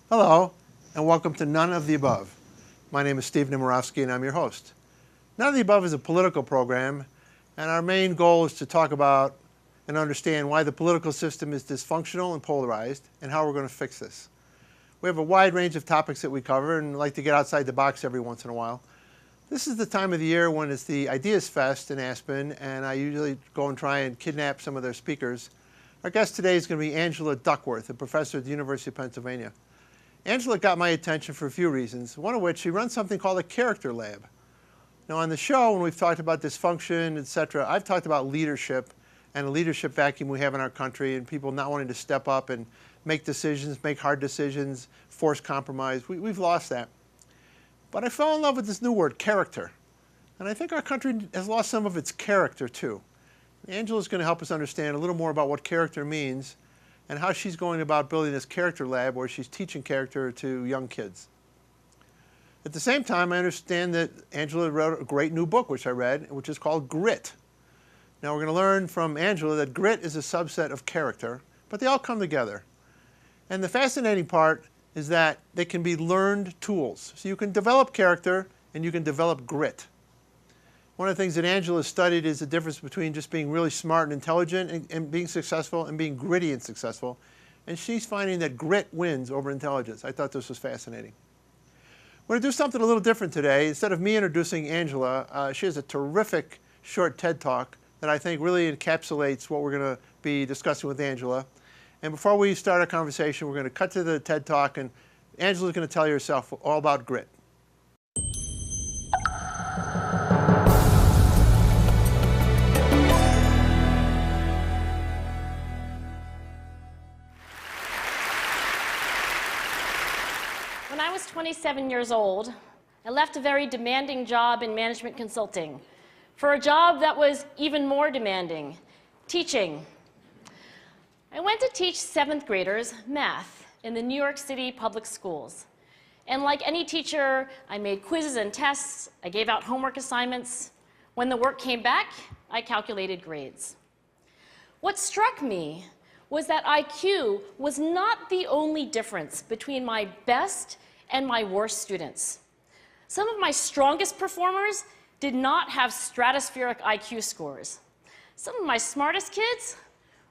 Hello, and welcome to None of the Above. My name is Steve Nemerovski, and I'm your host. None of the Above is a political program, and our main goal is to talk about and understand why the political system is dysfunctional and polarized, and how we're going to fix this. We have a wide range of topics that we cover, and like to get outside the box every once in a while. This is the time of the year when it's the Ideas Fest in Aspen, and I usually go and try and kidnap some of their speakers. Our guest today is going to be Angela Duckworth, a professor at the University of Pennsylvania. Angela got my attention for a few reasons, one of which she runs something called a character lab. Now on the show, when we've talked about dysfunction, etc., I've talked about leadership and a leadership vacuum we have in our country and people not wanting to step up and make decisions, make hard decisions, force compromise. We've lost that. But I fell in love with this new word, character. And I think our country has lost some of its character too. Angela's going to help us understand a little more about what character means and how she's going about building this character lab where she's teaching character to young kids. At the same time, I understand that Angela wrote a great new book, which I read, which is called Grit. Now we're going to learn from Angela that grit is a subset of character, but they all come together. And the fascinating part is that they can be learned tools. So you can develop character and you can develop grit. One of the things that Angela studied is the difference between just being really smart and intelligent and being successful and being gritty and successful. And she's finding that grit wins over intelligence. I thought this was fascinating. We're going to do something a little different today. Instead of me introducing Angela, she has a terrific short TED Talk that I think really encapsulates what we're going to be discussing with Angela. And before we start our conversation, we're going to cut to the TED Talk, and Angela's going to tell you herself all about grit. When I was 27 years old, I left a very demanding job in management consulting for a job that was even more demanding, teaching. I went to teach 7th graders math in the New York City public schools. And like any teacher, I made quizzes and tests, I gave out homework assignments. When the work came back, I calculated grades. What struck me was that IQ was not the only difference between my best and my worst students. Some of my strongest performers did not have stratospheric IQ scores. Some of my smartest kids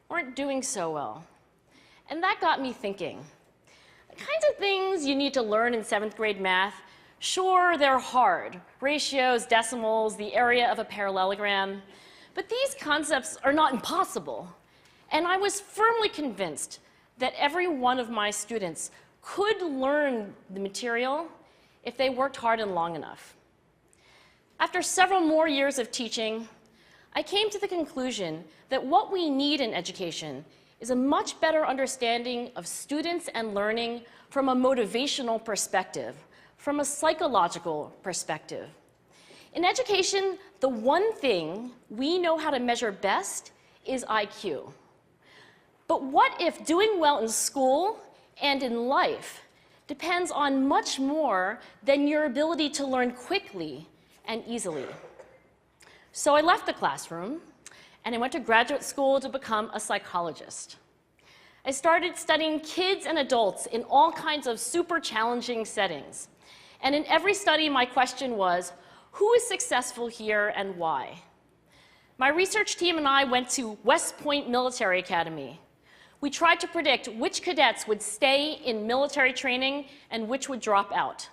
weren't doing so well. And that got me thinking. The kinds of things you need to learn in 7th grade math, sure, they're hard. Ratios, decimals, the area of a parallelogram. But these concepts are not impossible. And I was firmly convinced that every one of my students could learn the material if they worked hard and long enough. After several more years of teaching, I came to the conclusion that what we need in education is a much better understanding of students and learning from a motivational perspective, from a psychological perspective. In education, the one thing we know how to measure best is IQ. But what if doing well in school and in life depends on much more than your ability to learn quickly and easily? So I left the classroom and I went to graduate school to become a psychologist. I started studying kids and adults in all kinds of super challenging settings. And in every study, my question was, who is successful here and why? My research team and I went to West Point Military Academy. We tried to predict which cadets would stay in military training and which would drop out.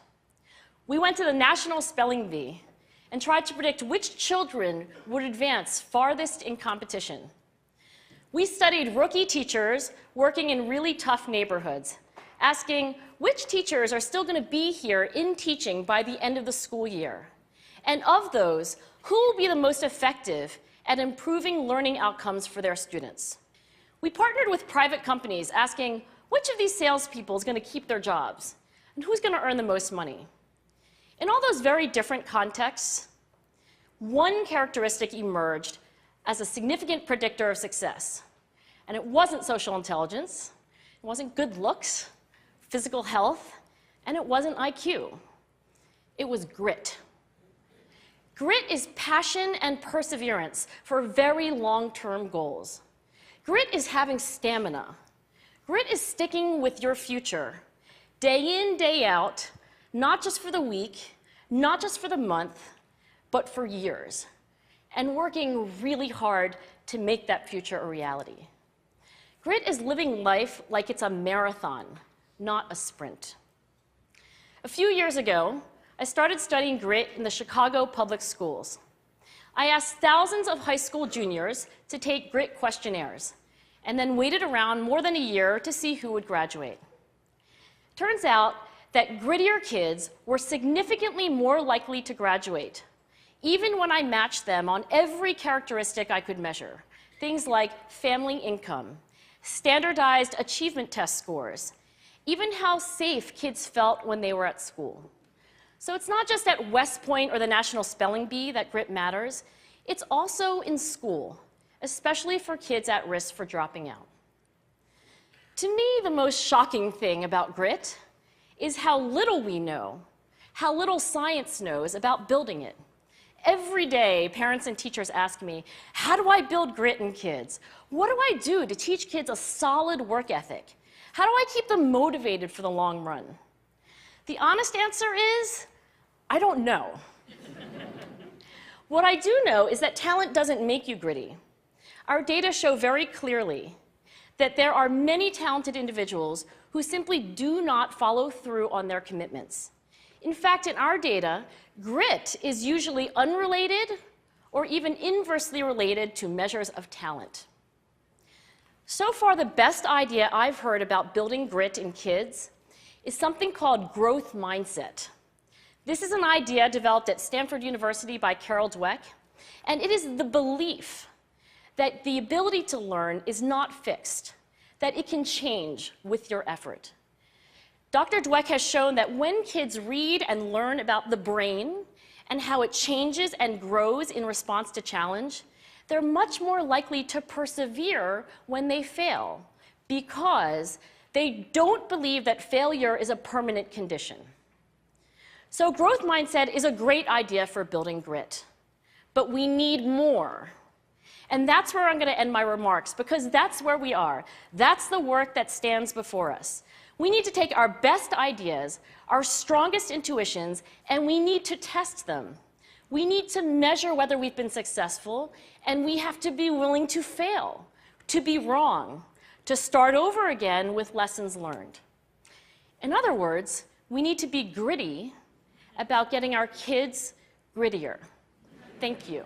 We went to the National Spelling Bee and tried to predict which children would advance farthest in competition. We studied rookie teachers working in really tough neighborhoods, asking which teachers are still going to be here in teaching by the end of the school year. And of those, who will be the most effective at improving learning outcomes for their students? We partnered with private companies asking which of these salespeople is going to keep their jobs and who's going to earn the most money. In all those very different contexts, one characteristic emerged as a significant predictor of success. And it wasn't social intelligence, it wasn't good looks, physical health, and it wasn't IQ. It was grit. Grit is passion and perseverance for very long-term goals. Grit is having stamina. Grit is sticking with your future. day in, day out, not just for the week, not just for the month, but for years, and working really hard to make that future a reality. Grit is living life like it's a marathon, not a sprint. A few years ago, I started studying grit in the Chicago public schools. I asked thousands of high school juniors to take grit questionnaires, and then waited around more than a year to see who would graduate. Turns out that grittier kids were significantly more likely to graduate, even when I matched them on every characteristic I could measure, things like family income, standardized achievement test scores, even how safe kids felt when they were at school. So it's not just at West Point or the National Spelling Bee that grit matters, it's also in school, especially for kids at risk for dropping out. To me, the most shocking thing about grit is how little we know, how little science knows about building it. Every day, parents and teachers ask me, how do I build grit in kids? What do I do to teach kids a solid work ethic? How do I keep them motivated for the long run? The honest answer is, I don't know. What I do know is that talent doesn't make you gritty. Our data show very clearly that there are many talented individuals who simply do not follow through on their commitments. In fact, in our data, grit is usually unrelated or even inversely related to measures of talent. So far, the best idea I've heard about building grit in kids is something called growth mindset. This is an idea developed at Stanford University by Carol Dweck, and it is the belief that the ability to learn is not fixed, that it can change with your effort. Dr. Dweck has shown that when kids read and learn about the brain and how it changes and grows in response to challenge, they're much more likely to persevere when they fail because they don't believe that failure is a permanent condition. So growth mindset is a great idea for building grit, but we need more. And that's where I'm going to end my remarks, because that's where we are. That's the work that stands before us. We need to take our best ideas, our strongest intuitions, and we need to test them. We need to measure whether we've been successful, and we have to be willing to fail, to be wrong, to start over again with lessons learned. In other words, we need to be gritty about getting our kids grittier. Thank you.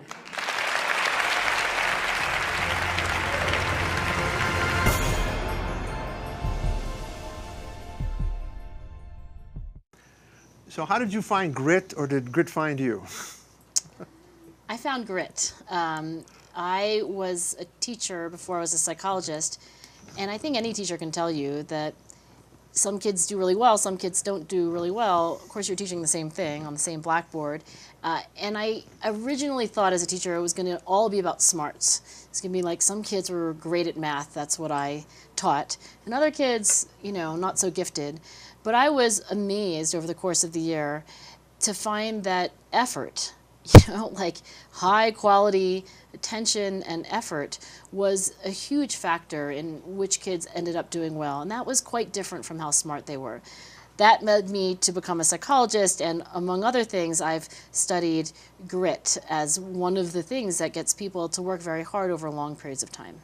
So how did you find grit, or did grit find you? I found grit. I was a teacher before I was a psychologist, and I think any teacher can tell you that some kids do really well, some kids don't do really well. Of course, you're teaching the same thing on the same blackboard. And I originally thought as a teacher it was going to all be about smarts. It's going to be like some kids were great at math, that's what I taught, and other kids, you know, not so gifted. But I was amazed over the course of the year to find that effort, you know, like high quality attention and effort was a huge factor in which kids ended up doing well. And that was quite different from how smart they were. That led me to become a psychologist, and among other things, I've studied grit as one of the things that gets people to work very hard over long periods of time.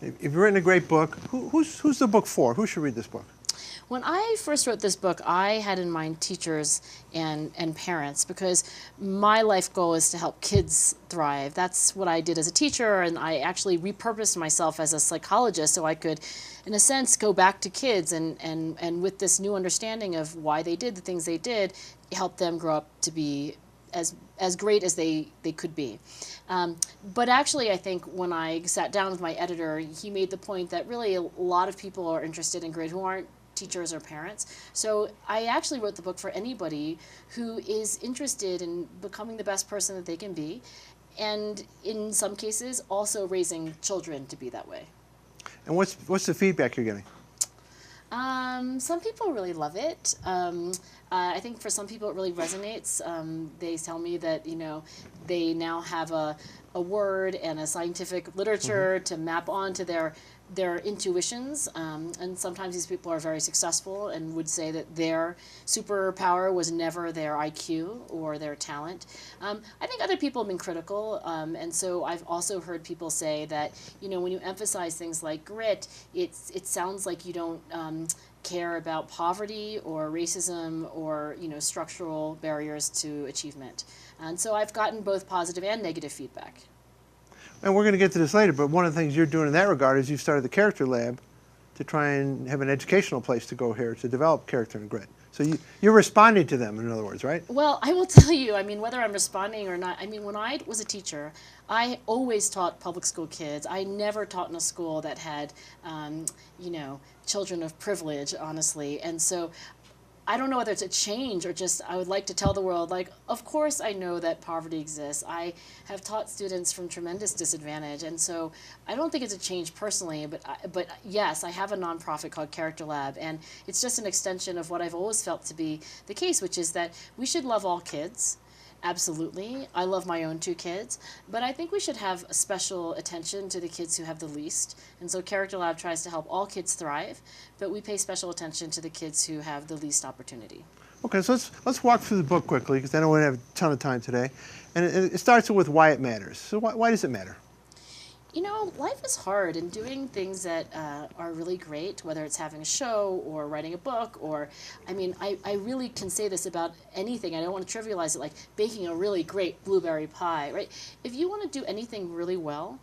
If you've written a great book, who's the book for? Who should read this book? When I first wrote this book, I had in mind teachers and parents, because my life goal is to help kids thrive. That's what I did as a teacher, and I actually repurposed myself as a psychologist so I could, in a sense, go back to kids and with this new understanding of why they did the things they did, help them grow up to be as great as they could be. But actually, I think when I sat down with my editor, he made the point that really a lot of people are interested in grit who aren't teachers or parents. So I actually wrote the book for anybody who is interested in becoming the best person that they can be, and in some cases also raising children to be that way. And what's the feedback you're getting? Some people really love it. I think for some people it really resonates. They tell me that, they now have a word and a scientific literature to map onto their intuitions, and sometimes these people are very successful and would say that their superpower was never their IQ or their talent. I think other people have been critical, and so I've also heard people say that, when you emphasize things like grit, it sounds like you don't care about poverty or racism or structural barriers to achievement. And so I've gotten both positive and negative feedback. And we're going to get to this later, but one of the things you're doing in that regard is you've started the Character Lab to try and have an educational place to go here to develop character and grit. So you're responding to them, in other words, right? Well, I will tell you, whether I'm responding or not, when I was a teacher, I always taught public school kids. I never taught in a school that had, children of privilege, honestly. And so I don't know whether it's a change or just I would like to tell the world, of course I know that poverty exists. I have taught students from tremendous disadvantage, and so I don't think it's a change personally, but yes, I have a nonprofit called Character Lab, and it's just an extension of what I've always felt to be the case, which is that we should love all kids. Absolutely. I love my own 2 kids, but I think we should have special attention to the kids who have the least. And so Character Lab tries to help all kids thrive, but we pay special attention to the kids who have the least opportunity. Okay, so let's walk through the book quickly, because I know we don't have a ton of time today. And it starts with why it matters. So why does it matter? Life is hard, and doing things that are really great, whether it's having a show or writing a book, or, I really can say this about anything. I don't want to trivialize it, like baking a really great blueberry pie, right? If you want to do anything really well,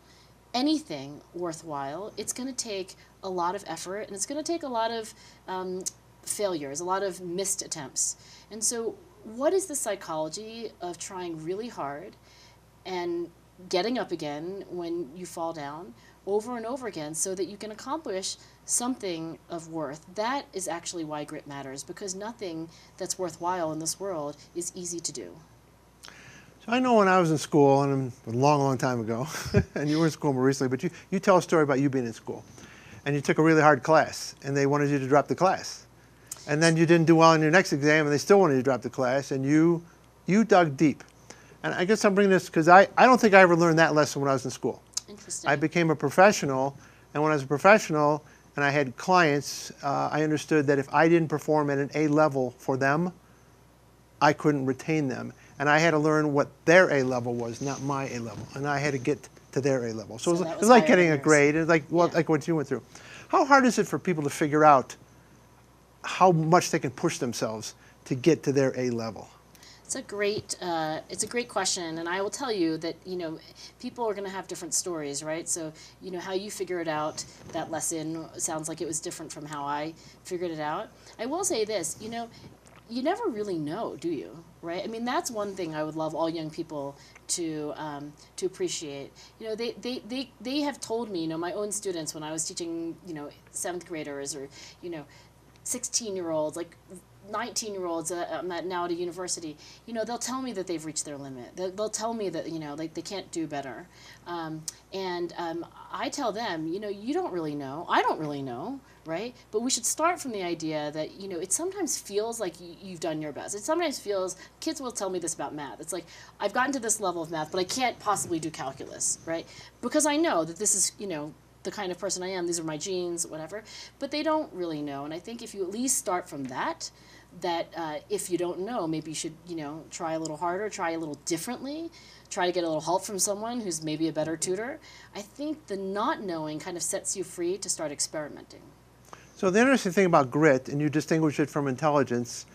anything worthwhile, it's going to take a lot of effort, and it's going to take a lot of failures, a lot of missed attempts. And so what is the psychology of trying really hard and getting up again when you fall down over and over again so that you can accomplish something of worth? That is actually why grit matters, because nothing that's worthwhile in this world is easy to do. So I know when I was in school, and a long, long time ago, and you were in school more recently, but you tell a story about you being in school, and you took a really hard class, and they wanted you to drop the class. And then you didn't do well in your next exam, and they still wanted you to drop the class, and you dug deep. And I guess I'm bringing this because I don't think I ever learned that lesson when I was in school. Interesting. I became a professional, and when I was a professional and I had clients, I understood that if I didn't perform at an A level for them, I couldn't retain them. And I had to learn what their A level was, not my A level. And I had to get to their A level. So it was like getting a grade. It was like what you went through. How hard is it for people to figure out how much they can push themselves to get to their A level? It's a great question, and I will tell you that people are going to have different stories, right? So how you figure it out, that lesson sounds like it was different from how I figured it out. I will say this, you never really know, do you? Right? That's one thing I would love all young people to appreciate. They have told me, my own students when I was teaching 7th graders or 16-year-olds, like 19-year-olds now at a university, they'll tell me that they've reached their limit. They'll tell me that, they can't do better. I tell them, you don't really know. I don't really know, right? But we should start from the idea that, it sometimes feels like you've done your best. It sometimes feels, kids will tell me this about math. It's like, I've gotten to this level of math, but I can't possibly do calculus, right? Because I know that this is, the kind of person I am, these are my genes, whatever, but they don't really know. And I think if you at least start from that if you don't know, maybe you should, try a little harder, try a little differently, try to get a little help from someone who's maybe a better tutor. I think the not knowing kind of sets you free to start experimenting. So the interesting thing about grit, and you distinguish it from intelligence,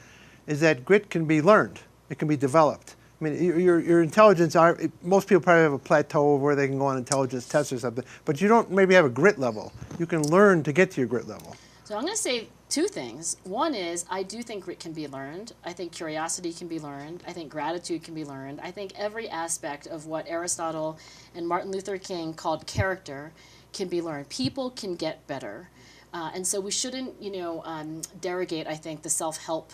is that grit can be learned. It can be developed. Your intelligence, most people probably have a plateau where they can go on intelligence tests or something, but you don't maybe have a grit level. You can learn to get to your grit level. So I'm going to say 2 things. One is I do think grit can be learned. I think curiosity can be learned. I think gratitude can be learned. I think every aspect of what Aristotle and Martin Luther King called character can be learned. People can get better. And so we shouldn't, derogate, I think, the self-help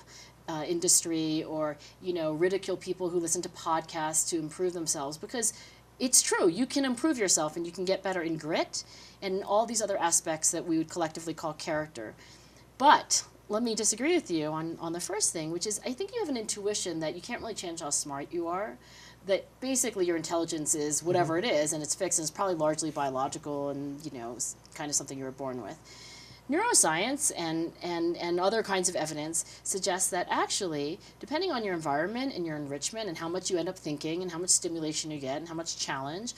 industry or, ridicule people who listen to podcasts to improve themselves, because it's true. You can improve yourself and you can get better in grit and all these other aspects that we would collectively call character. But let me disagree with you on the first thing, which is I think you have an intuition that you can't really change how smart you are, that basically your intelligence is whatever it is, and it's fixed, and it's probably largely biological and, kind of something you were born with. Neuroscience and other kinds of evidence suggests that actually, depending on your environment and your enrichment and how much you end up thinking and how much stimulation you get and how much challenge,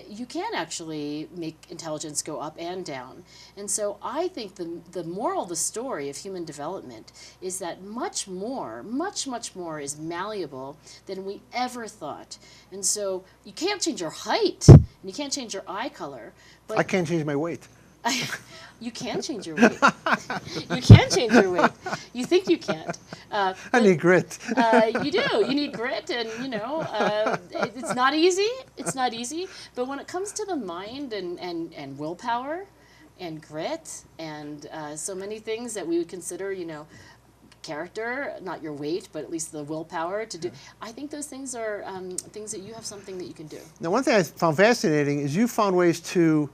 you can actually make intelligence go up and down. And so I think the moral of the story of human development is that much more is malleable than we ever thought. And so you can't change your height and you can't change your eye color. But I can't change my weight. you can change your weight. You can change your weight. You think you can't. I need grit. You do. You need grit, and it's not easy. It's not easy. But when it comes to the mind and willpower, and grit, and so many things that we would consider, character, not your weight, but at least the willpower to do. I think those things are things that you have something that you can do. Now, one thing I found fascinating is you found ways to,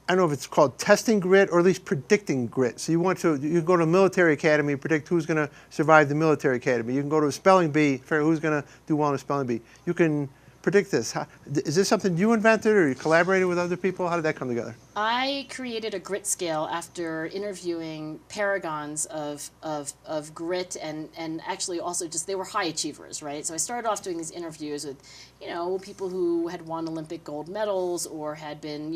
I don't know if it's called testing grit or at least predicting grit. So you go to a military academy, predict who's going to survive the military academy. You can go to a spelling bee, figure who's going to do well in a spelling bee. You can predict this. Is this something you invented or you collaborated with other people? How did that come together? I created a grit scale after interviewing paragons of grit and actually also just, they were high achievers, right? So I started off doing these interviews with, people who had won Olympic gold medals or had been,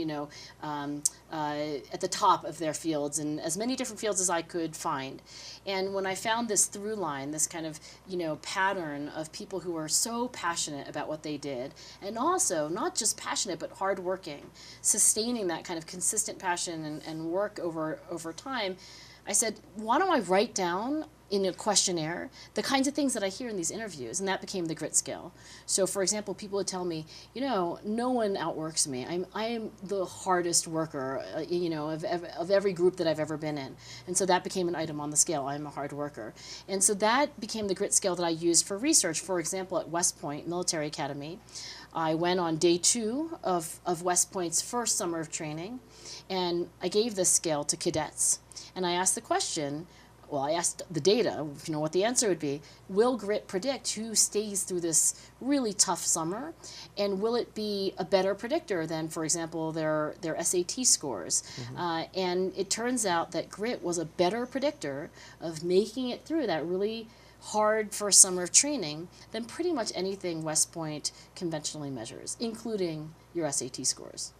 at the top of their fields in as many different fields as I could find. And when I found this through line, this kind of, pattern of people who were so passionate about what they did, and also not just passionate, but hardworking, sustaining that kind of consistent passion and work over time, I said, why don't I write down in a questionnaire the kinds of things that I hear in these interviews, and that became the grit scale. So for example, people would tell me, no one outworks me. I am the hardest worker, of every group that I've ever been in. And so that became an item on the scale. I'm a hard worker. And so that became the grit scale that I used for research. For example, at West Point Military Academy, I went on day 2 of West Point's first summer of training, and I gave this scale to cadets. And I asked the question, I asked the data, what the answer would be. Will grit predict who stays through this really tough summer? And will it be a better predictor than, for example, their SAT scores? Mm-hmm. And it turns out that grit was a better predictor of making it through that really hard first summer of training than pretty much anything West Point conventionally measures, including your SAT scores.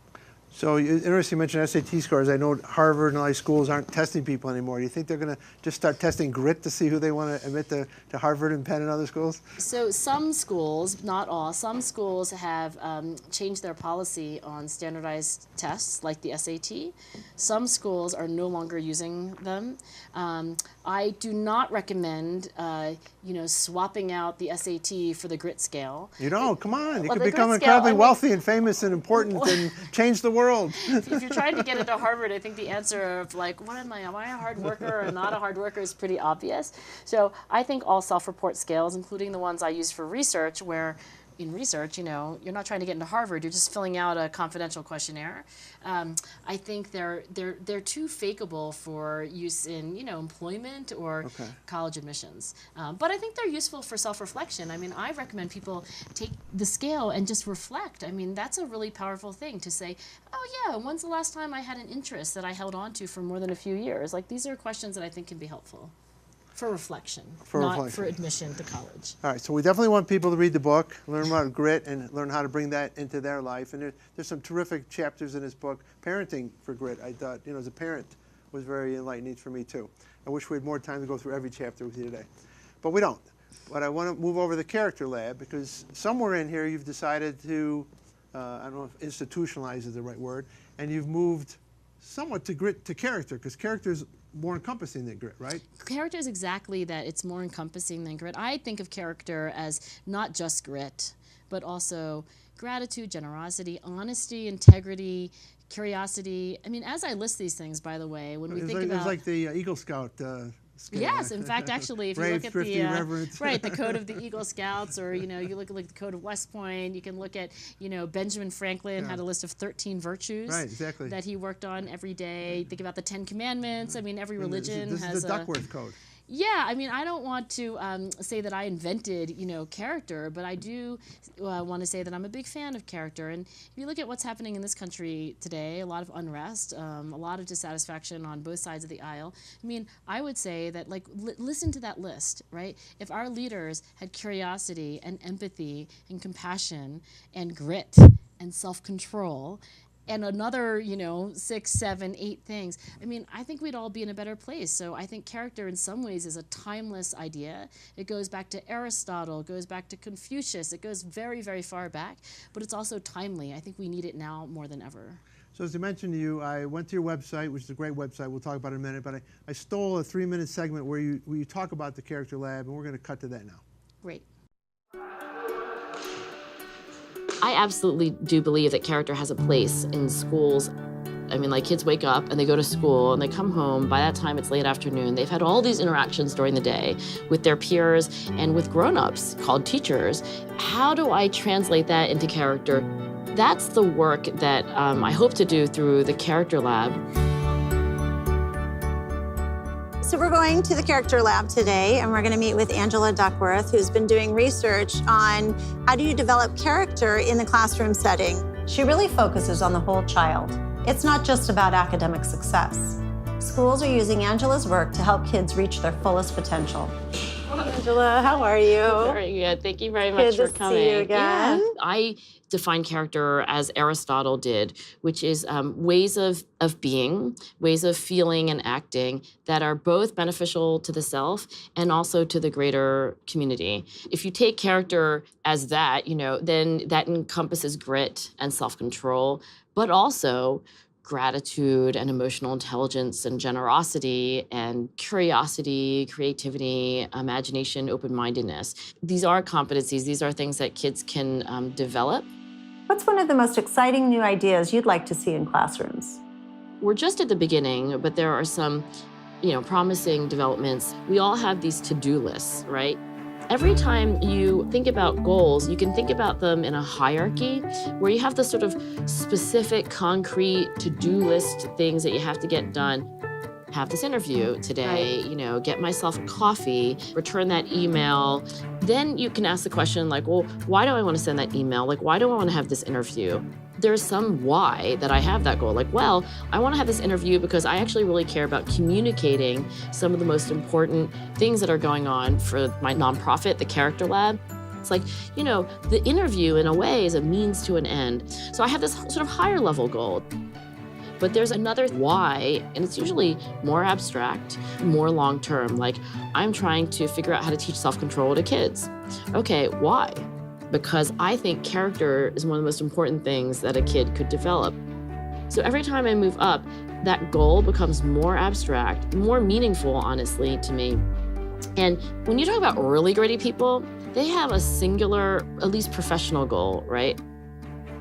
So interesting you mentioned SAT scores. I know Harvard and all these schools aren't testing people anymore. Do you think they're going to just start testing grit to see who they want to admit to Harvard and Penn and other schools? So some schools, not all, some schools have changed their policy on standardized tests like the SAT. Some schools are no longer using them. I do not recommend, swapping out the SAT for the grit scale. Come on. You could become incredibly wealthy and famous and important and change the world. If you're trying to get into Harvard, I think the answer of what am I a hard worker or not a hard worker is pretty obvious. So I think all self-report scales, including the ones I use for research, where in research, you're not trying to get into Harvard, you're just filling out a confidential questionnaire. I think they're too fakeable for use in, employment or college admissions. But I think they're useful for self-reflection. I recommend people take the scale and just reflect. That's a really powerful thing to say, oh yeah, when's the last time I had an interest that I held on to for more than a few years? These are questions that I think can be helpful. For reflection, not for admission to college. All right, so we definitely want people to read the book, learn about grit, and learn how to bring that into their life. And there's some terrific chapters in this book. Parenting for grit, I thought, as a parent, was very enlightening for me too. I wish we had more time to go through every chapter with you today. But we don't. But I want to move over to the character lab, because somewhere in here you've decided to, I don't know if institutionalize is the right word, and you've moved somewhat to grit to character, because character is more encompassing than grit, right? Character is exactly that. It's more encompassing than grit. I think of character as not just grit, but also gratitude, generosity, honesty, integrity, curiosity. As I list these things, by the way, when we think about... It's like the Eagle Scout Yes, in fact, actually, if you Brave, look at thrifty, reverent. right, the code of the Eagle Scouts, or you look at like the code of West Point, you can look at Benjamin Franklin had a list of 13 virtues Right, exactly. that he worked on every day. Think about the 10 Commandments. I mean, every religion This has is the Duckworth code. Yeah, I mean, I don't want to say that I invented, character, but I do want to say that I'm a big fan of character. And if you look at what's happening in this country today, a lot of unrest, a lot of dissatisfaction on both sides of the aisle. I mean, I would say that, like, listen to that list, right? If our leaders had curiosity and empathy and compassion and grit and self-control and another, 6, 7, 8 things, I mean, I think we'd all be in a better place. So I think character in some ways is a timeless idea. It goes back to Aristotle, it goes back to Confucius, it goes very, very far back, but it's also timely. I think we need it now more than ever. So as I mentioned to you, I went to your website, which is a great website. We'll talk about it in a minute, but I stole a 3-minute segment where you talk about the Character Lab, and we're going to cut to that now. Great. I absolutely do believe that character has a place in schools. I mean, like, kids wake up and they go to school and they come home. By that time, it's late afternoon. They've had all these interactions during the day with their peers and with grown-ups called teachers. How do I translate that into character? That's the work that I hope to do through the Character Lab. So we're going to the Character Lab today, and we're going to meet with Angela Duckworth, who's been doing research on how do you develop character in the classroom setting. She really focuses on the whole child. It's not just about academic success. Schools are using Angela's work to help kids reach their fullest potential. Angela, how are you? Very good. Thank you very much for coming. Good to see you again. Yeah. I define character as Aristotle did, which is ways of being, ways of feeling and acting that are both beneficial to the self and also to the greater community. If you take character as that, then that encompasses grit and self-control, but also gratitude and emotional intelligence and generosity and curiosity, creativity, imagination, open-mindedness. These are competencies. These are things that kids can develop. What's one of the most exciting new ideas you'd like to see in classrooms? We're just at the beginning, but there are some, promising developments. We all have these to-do lists, right? Every time you think about goals, you can think about them in a hierarchy where you have the sort of specific, concrete to-do list things that you have to get done. Have this interview today, get myself a coffee, return that email. Then you can ask the question like, well, why do I want to send that email? Like, why do I want to have this interview? There's some why that I have that goal. Like, well, I want to have this interview because I actually really care about communicating some of the most important things that are going on for my nonprofit, the Character Lab. It's like, the interview in a way is a means to an end. So I have this sort of higher level goal. But there's another why, and it's usually more abstract, more long-term. Like, I'm trying to figure out how to teach self-control to kids. Okay, why? Because I think character is one of the most important things that a kid could develop. So every time I move up, that goal becomes more abstract, more meaningful, honestly, to me. And when you talk about really gritty people, they have a singular, at least professional goal, right?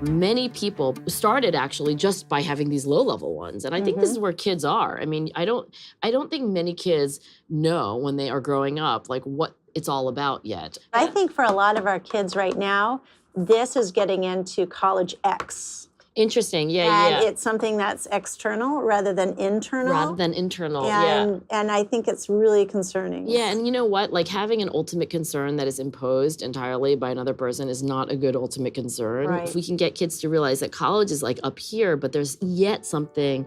Many people started actually just by having these low-level ones. And I think this is where kids are. I mean, I don't think many kids know when they are growing up, like, what it's all about yet. I think for a lot of our kids right now, this is getting into college X. Interesting, yeah. And it's something that's external rather than internal. And I think it's really concerning. Yeah, and you know what? Like, having an ultimate concern that is imposed entirely by another person is not a good ultimate concern. Right. If we can get kids to realize that college is like up here, but there's yet something.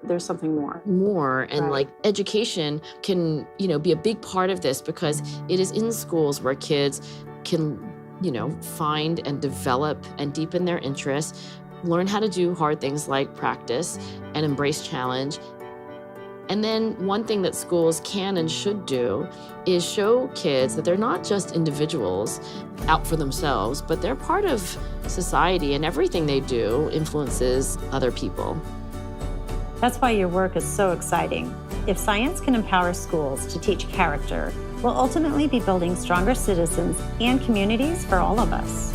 There's something more. And like education can, be a big part of this because it is in schools where kids can, find and develop and deepen their interests, learn how to do hard things like practice and embrace challenge. And then one thing that schools can and should do is show kids that they're not just individuals out for themselves, but they're part of society, and everything they do influences other people. That's why your work is so exciting. If science can empower schools to teach character, we'll ultimately be building stronger citizens and communities for all of us.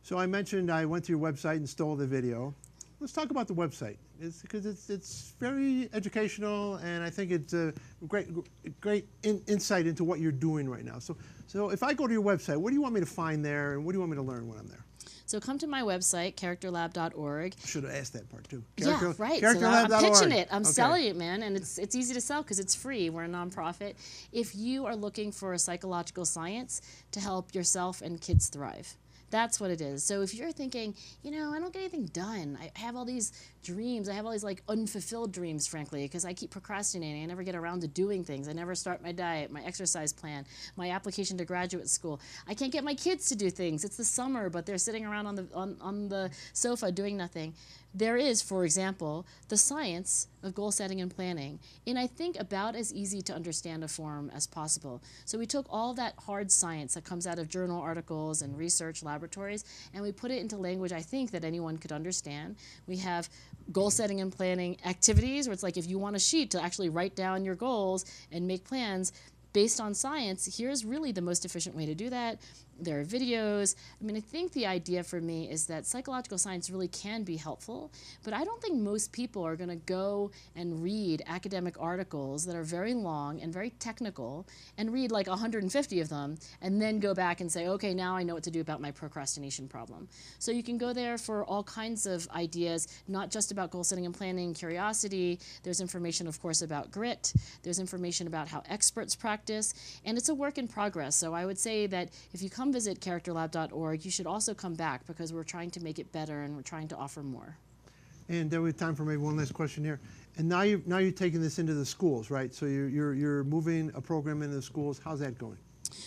So I mentioned I went to your website and stole the video. let's talk about the website. Because it's very educational, and I think it's a great insight into what you're doing right now. So if I go to your website, what do you want me to find there, and what do you want me to learn when I'm there? So come to my website, characterlab.org. Should have asked that part too. Yeah, right. So I'm pitching it. I'm selling it, man, and it's easy to sell because it's free. We're a nonprofit. If you are looking for a psychological science to help yourself and kids thrive, that's what it is. So if you're thinking, you know, I don't get anything done. I have all these dreams. I have all these like unfulfilled dreams, frankly, because I keep procrastinating. I never get around to doing things. I never start my diet, my exercise plan, my application to graduate school. I can't get my kids to do things. It's the summer, but they're sitting around on the sofa doing nothing. There is, for example, the science of goal setting and planning in, I think, about as easy to understand a form as possible. So we took all that hard science that comes out of journal articles and research laboratories, and we put it into language, I think, that anyone could understand. We have goal setting and planning activities, where it's like if you want a sheet to actually write down your goals and make plans based on science, here's really the most efficient way to do that. There are videos. I mean, I think the idea for me is that psychological science really can be helpful, but I don't think most people are going to go and read academic articles that are very long and very technical and read like 150 of them and then go back and say, okay, now I know what to do about my procrastination problem. So you can go there for all kinds of ideas, not just about goal setting and planning, curiosity. There's information, of course, about grit. There's information about how experts practice, and it's a work in progress. So I would say that if you come visit characterlab.org, you should also come back because we're trying to make it better and we're trying to offer more. And we have time for maybe one last question here. And now you're taking this into the schools, right? So you're moving a program into the schools. How's that going?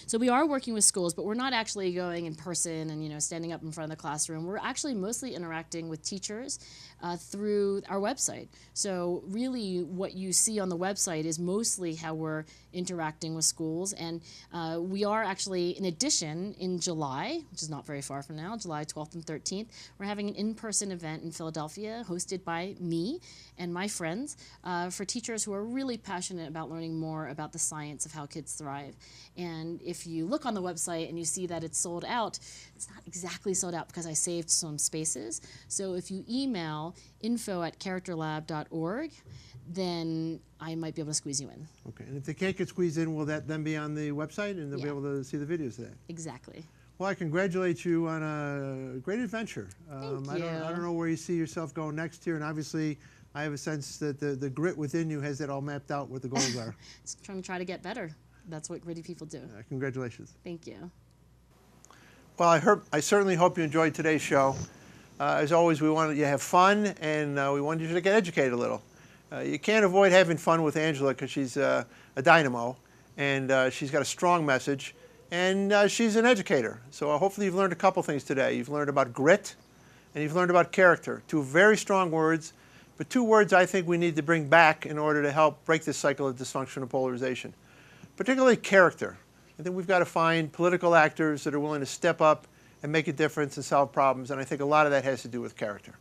So we are working with schools, but we're not actually going in person and standing up in front of the classroom. We're actually mostly interacting with teachers through our website. So really what you see on the website is mostly how we're interacting with schools. And we are actually, in addition, in July, which is not very far from now, July 12th and 13th, we're having an in-person event in Philadelphia hosted by me and my friends for teachers who are really passionate about learning more about the science of how kids thrive. And if you look on the website and you see that it's sold out, it's not exactly sold out because I saved some spaces. So if you email info@characterlab.org, then I might be able to squeeze you in. Okay, and if they can't get squeezed in, will that then be on the website and they'll be able to see the videos of that? Exactly. Well, I congratulate you on a great adventure. Thank you. I don't know where you see yourself going next year, and obviously I have a sense that the grit within you has that all mapped out what the goals are. Just trying to get better. That's what gritty people do. Congratulations. Thank you. Well, I certainly hope you enjoyed today's show. As always, we wanted you to have fun, and we wanted you to get educated a little. You can't avoid having fun with Angela because she's a dynamo, and she's got a strong message, and she's an educator. So hopefully you've learned a couple things today. You've learned about grit, and you've learned about character. Two very strong words, but two words I think we need to bring back in order to help break this cycle of dysfunctional polarization. Particularly character. I think we've got to find political actors that are willing to step up and make a difference and solve problems, and I think a lot of that has to do with character.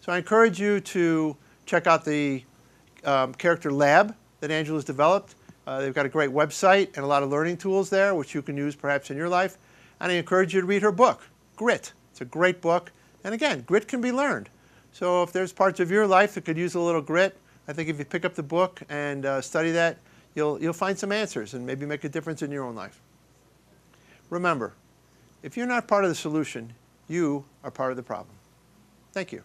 So I encourage you to check out the Character Lab that Angela's developed. They've got a great website and a lot of learning tools there, which you can use perhaps in your life. And I encourage you to read her book, Grit. It's a great book. And again, grit can be learned. So if there's parts of your life that could use a little grit, I think if you pick up the book and study that, you'll find some answers and maybe make a difference in your own life. Remember, if you're not part of the solution, you are part of the problem. Thank you.